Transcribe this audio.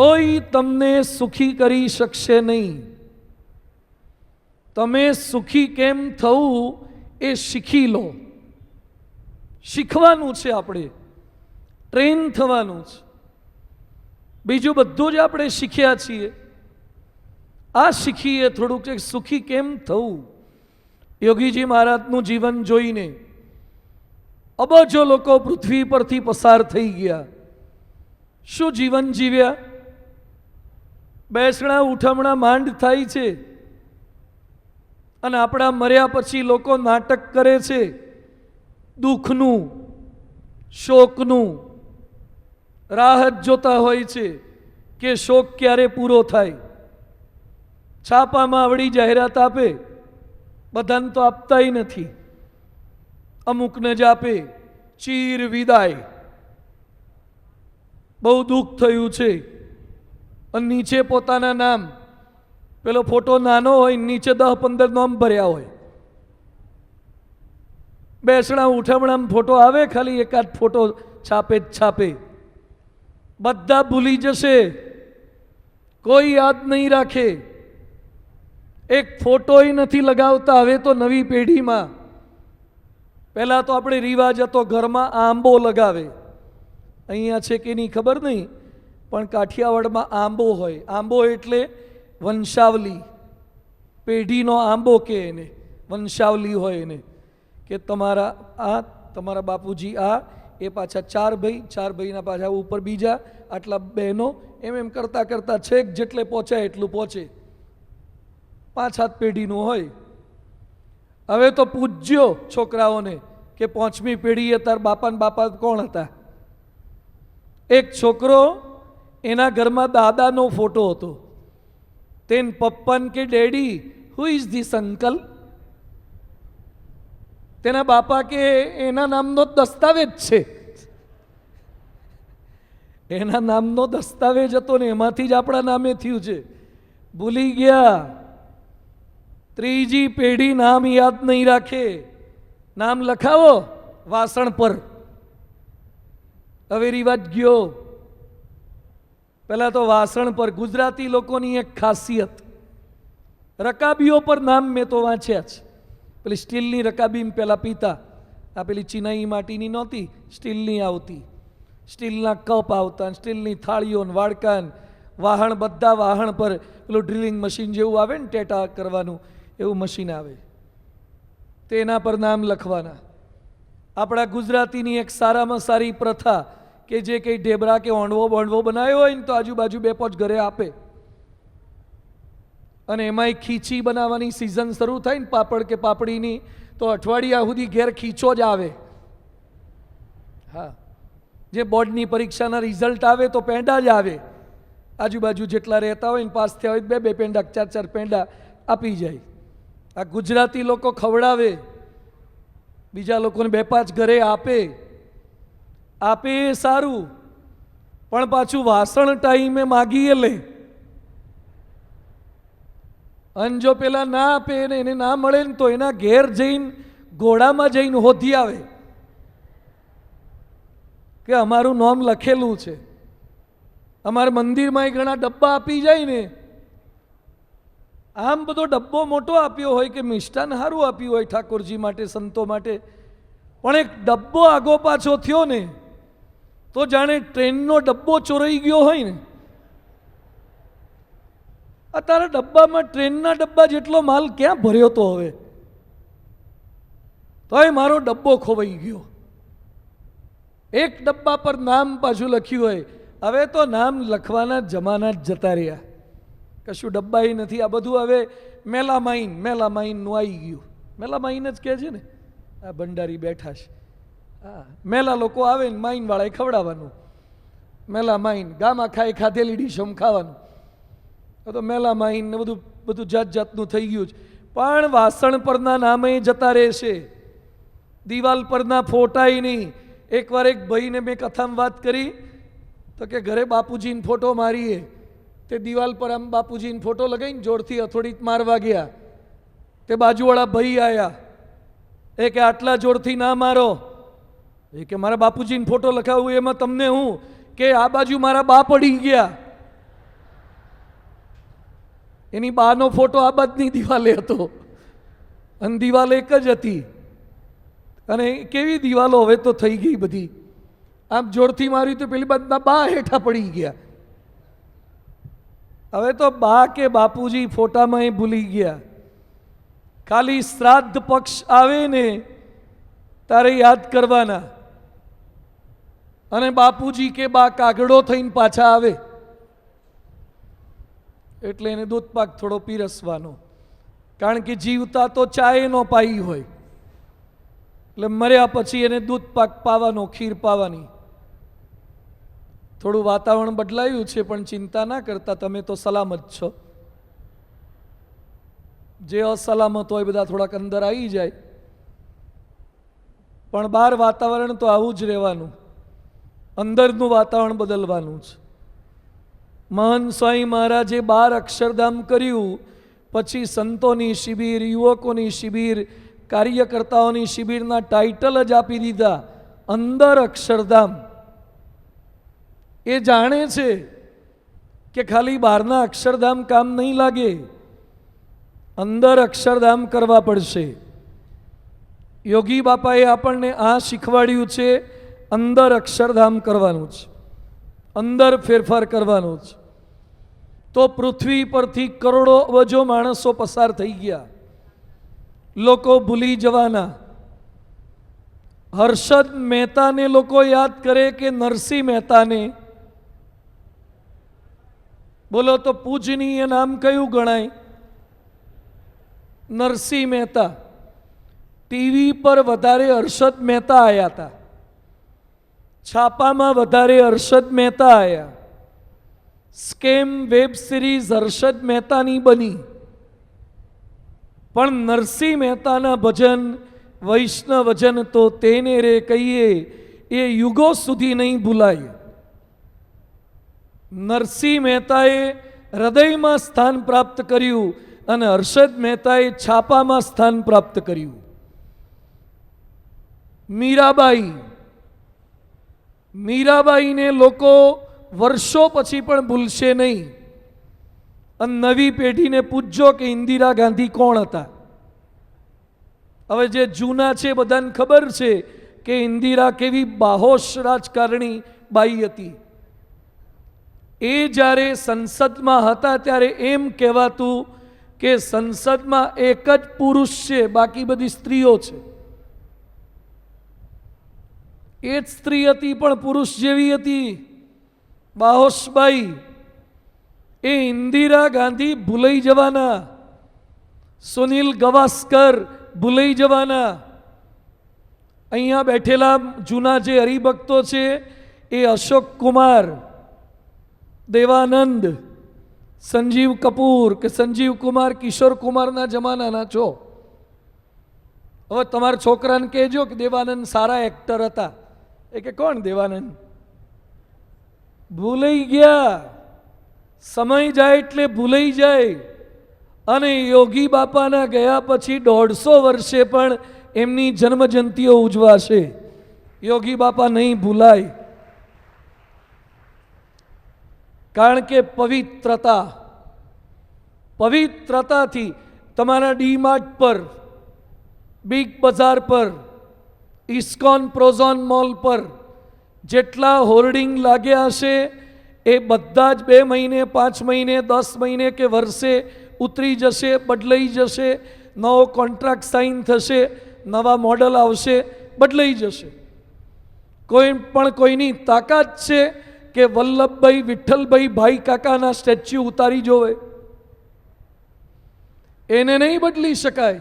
કોઈ તમને સુખી કરી શકશે નહીં. તમે સુખી કેમ થવું એ શીખી લો. શીખવાનું છે, આપણે ટ્રેન થવાનું છે. બીજું બધું જ આપણે શીખ્યા છીએ. આ શીખીએ થોડુંક સુખી કેમ થવું. યોગીજી મહારાજનું જીવન જોઈને અબજો લોકો પૃથ્વી પરથી પસાર થઈ ગયા. શું જીવન જીવ્યા? બેસણા ઉઠમણા માંડ થાય છે અને આપણા મર્યા પછી લોકો નાટક કરે છે દુઃખનું, શોકનું. રાહ જ જોતા હોય છે કે શોક ક્યારે પૂરો થાય. છાપામાં આવડી જાહેરાત આપે, બધાને તો આપતાય નથી, અમુકને જ આપે, ચીર વિદાય, બહુ દુઃખ થયું છે. અને નીચે પોતાના નામ, પેલો ફોટો નાનો હોય, નીચે 10-15 નામ ભર્યા હોય. બેસણા ઉઠમણામાં ફોટો આવે, ખાલી એકાદ ફોટો છાપે જ છાપે. બધા ભૂલી જશે, કોઈ યાદ નહીં રાખે. એક ફોટોય નથી લગાવતા હવે તો નવી પેઢીમાં. પહેલાં તો આપણે રિવાજ હતો ઘરમાં આંબો લગાવે. અહીંયા છે કે નહીં ખબર નહીં, પણ કાઠિયાવાડમાં આંબો હોય. આંબો એટલે વંશાવલી, પેઢીનો આંબો કે એને વંશાવલી હોય એને, કે તમારા બાપુજી આ, એ પાછા 4 ભાઈ, 4 ભાઈના પાછા ઉપર બીજા, આટલા બહેનો, એમ કરતાં કરતાં છેક જેટલે પહોંચાય એટલું પહોંચે. 5-7 પેઢીનું હોય. હવે તો પૂજ્યો છોકરાઓને કે 5મી પેઢીએ તાર બાપા કોણ હતા. એક છોકરો, એના ઘરમાં દાદાનો ફોટો હતો. તેન પપ્પાન કે daddy who is this uncle. તેના બાપા કે એના નામનો દસ્તાવેજ છે. એના નામનો દસ્તાવેજ હતો ને એમાંથી જ આપણા નામે થયું છે. ભૂલી ગયા. 3જી પેઢી નામ યાદ નહીં રાખે. નામ લખાવો વાસણ પર. હવે રિવાજ ગયો. પહેલાં તો વાસણ પર. ગુજરાતી લોકોની એક ખાસિયત, રકાબીઓ પર નામ મેં તો વાંચ્યા છે. પેલી સ્ટીલની રકાબી પહેલાં પીતા. આ પેલી ચિનાઈ માટીની નહોતી, સ્ટીલની આવતી. સ્ટીલના કપ આવતા, સ્ટીલની થાળીઓ, વાડકાન, વાહણ, બધા વાહણ પર પેલું ડ્રિલિંગ મશીન જેવું આવે ને, ટેટા કરવાનું એવું મશીન આવે, તેના પર નામ લખવાના. આપણા ગુજરાતીની એક સારામાં સારી પ્રથા કે જે કંઈ ઢેબરા કે ઓણવો બનાવ્યો હોય ને તો આજુબાજુ 2-5 ઘરે આપે. અને એમાંય ખીચી બનાવવાની સિઝન શરૂ થાય ને, પાપડ કે પાપડીની, તો અઠવાડિયા સુધી ઘેર ખીચો જ આવે. હા, જે બોર્ડની પરીક્ષાના રિઝલ્ટ આવે તો પેંડા જ આવે. આજુબાજુ જેટલા રહેતા હોય ને પાસ થયા હોય 2-2 પેંડા, 4-4 પેંડા આપી જાય. આ ગુજરાતી લોકો ખવડાવે, બીજા લોકોને 2-5 ઘરે આપે. આપે એ સારું, પણ પાછું વાસણ ટાઈમે માગીએ લે. અને જો પેલા ના આપે ને એને ના મળે ને તો એના ઘેર જઈને ઘોડામાં જઈને હોધી આવે કે અમારું નામ લખેલું છે. અમારા મંદિરમાં ઘણા ડબ્બા આપી જાય ને, આમ બધો ડબ્બો મોટો આપ્યો હોય કે મિષ્ટાન સારું આપ્યું હોય ઠાકોરજી માટે, સંતો માટે, પણ એક ડબ્બો આગો પાછો થયો ને તો જાણે ટ્રેનનો ડબ્બો ચોરાઈ ગયો હોય ને. આ તારા ડબ્બામાં ટ્રેનના ડબ્બા જેટલો માલ ક્યાં ભર્યો તો હવે? તોય મારો ડબ્બો ખોવાઈ ગયો. એક ડબ્બા પર નામ પાછું લખ્યું હોય. હવે તો નામ લખવાના જમાના જ જતા રહ્યા. કશું ડબ્બાઈ નથી. આ બધું હવે મેલામાઇનનું આવી ગયું. મેલામાઇન જ કહે છે ને. આ ભંડારી બેઠા છે. હા, મેલા લોકો આવે ને માઇનવાળાએ ખવડાવવાનું. મેલામાઇન ગામાં ખાધેલી ડીશોમાં ખાવાનું. તો મેલામાઇન ને બધું જાતનું થઈ ગયું છે. પણ વાસણ પરના નામે જતા રહેશે, દિવાલ પરના ફોટાય નહીં. એકવાર એક ભાઈને મેં કથામાં વાત કરી તો કે ઘરે બાપુજીનો ફોટો મારીએ, તે દિવાલ પર આમ બાપુજીનો ફોટો લગાવીને જોરથી હથોડી મારવા ગયા. તે બાજુવાળા ભાઈ આવ્યા, એ કે આટલા જોરથી ના મારો. એ કે મારા બાપુજીનો ફોટો લખાવું એમાં તમને હું કે આ બાજુ મારા બા પડી ગયા. એની બાનો ફોટો આ બાજની દિવાલે હતો અને દિવાલ એક જ હતી. અને કેવી દિવાલો હવે તો થઈ ગઈ બધી. આમ જોરથી માર્યું તો પેલી બાજના બા હેઠા પડી ગયા. હવે તો બા કે બાપુજી ફોટામાં એ ભૂલી ગયા. ખાલી શ્રાદ્ધ પક્ષ આવે ને તારે યાદ કરવાના, અને બાપુજી કે બા કાગડો થઈને પાછા આવે એટલે એને દૂધપાક થોડો પીરસવાનો. કારણ કે જીવતા તો ચાય નો પાઈ હોય, એટલે મર્યા પછી એને દૂધપાક પાવાનો, ખીર પાવાની. થોડું વાતાવરણ બદલાયું છે, પણ ચિંતા ના કરતા, તમે તો સલામત છો. જે અસલામત હોય બધા થોડાક અંદર આવી જાય, પણ બહાર વાતાવરણ તો આવું જ રહેવાનું, અંદરનું વાતાવરણ બદલવાનું છે. મહાન સ્વામી મહારાજે 12 અક્ષરધામ કર્યું, પછી સંતોની શિબિર, યુવકોની શિબિર, કાર્યકર્તાઓની શિબિરના ટાઇટલ જ આપી દીધા, અંદર અક્ષરધામ. એ જાણે છે કે ખાલી બહારના અક્ષરધામ કામ નહીં લાગે, અંદર અક્ષરધામ કરવા પડશે. યોગી બાપાએ આપણને આ શીખવાડ્યું છે, અંદર અક્ષરધામ કરવાનું છે, અંદર ફેરફાર કરવાનો છે. તો પૃથ્વી પરથી કરોડો અબજો માણસો પસાર થઈ ગયા, લોકો ભૂલી જવાના. હર્ષદ મહેતાને લોકો યાદ કરે કે નરસિંહ મહેતાને? બોલો તો પૂજનીય નામ કયું ગણાય? નરસિંહ મહેતા. ટીવી પર વધારે હર્ષદ મહેતા આવ્યા હતા, છાપામાં વધારે હર્ષદ મહેતા આવ્યા. સ્કેમ વેબ સિરીઝ હર્ષદ મહેતાની બની, પણ નરસિંહ મહેતાના ભજન, વૈષ્ણવજન તો તેને રે કહીએ, એ યુગો સુધી નહીં ભૂલાય. નરસિંહ મહેતાએ હૃદયમાં સ્થાન પ્રાપ્ત કર્યું અને હર્ષદ મહેતાએ છાપામાં સ્થાન પ્રાપ્ત કર્યું. મીરાબાઈને લોકો વર્ષો પછી પણ ભૂલશે નહીં. અને નવી પેઢીને પૂછજો કે ઇન્દિરા ગાંધી કોણ હતા. હવે જે જૂના છે બધાને ખબર છે કે ઇન્દિરા કેવી બાહોશ રાજકારણી બાઈ હતી. એ જ્યારે સંસદમાં હતા ત્યારે એમ કહેવાતું કે સંસદમાં એક જ પુરુષ છે, બાકી બધી સ્ત્રીઓ છે. એ જ સ્ત્રી હતી પણ પુરુષ જેવી હતી, બાહોશબાઈ. એ ઇન્દિરા ગાંધી ભૂલાઈ જવાના, સુનિલ ગવાસ્કર ભૂલાઈ જવાના. અહીંયા બેઠેલા જૂના જે હરિભક્તો છે એ અશોક કુમાર, દેવાનંદ, સંજીવ કપૂર કે સંજીવ કુમાર, કિશોર કુમારના જમાનાના છો. હવે તમારા છોકરાને કહેજો કે દેવાનંદ સારા એક્ટર હતા, એ કે કોણ દેવાનંદ? ભૂલાઈ ગયા. સમય જાય એટલે ભૂલાઈ જાય. અને યોગી બાપાના ગયા પછી 150 વર્ષે પણ એમની જન્મજયંતિઓ ઉજવાશે. યોગી બાપા નહીં ભૂલાય, કારણ કે પવિત્રતાથી તમારા ડીમાર્ટ પર, બિગ બજાર પર, ઇસ્કોન પ્રોઝોન મોલ પર જેટલા હોર્ડિંગ લાગ્યા હશે એ બધા જ 2 મહિને, 5 મહિને, 10 મહિને કે વર્ષે ઉતરી જશે, બદલાઈ જશે. નવો કોન્ટ્રાક્ટ સાઇન થશે, નવા મોડલ આવશે, બદલાઈ જશે. કોઈની તાકાત છે કે વલ્લભભાઈ, વિઠ્ઠલભાઈ, ભાઈ કાકાના સ્ટેચ્યુ ઉતારી જોવે? એને નહીં બદલી શકાય.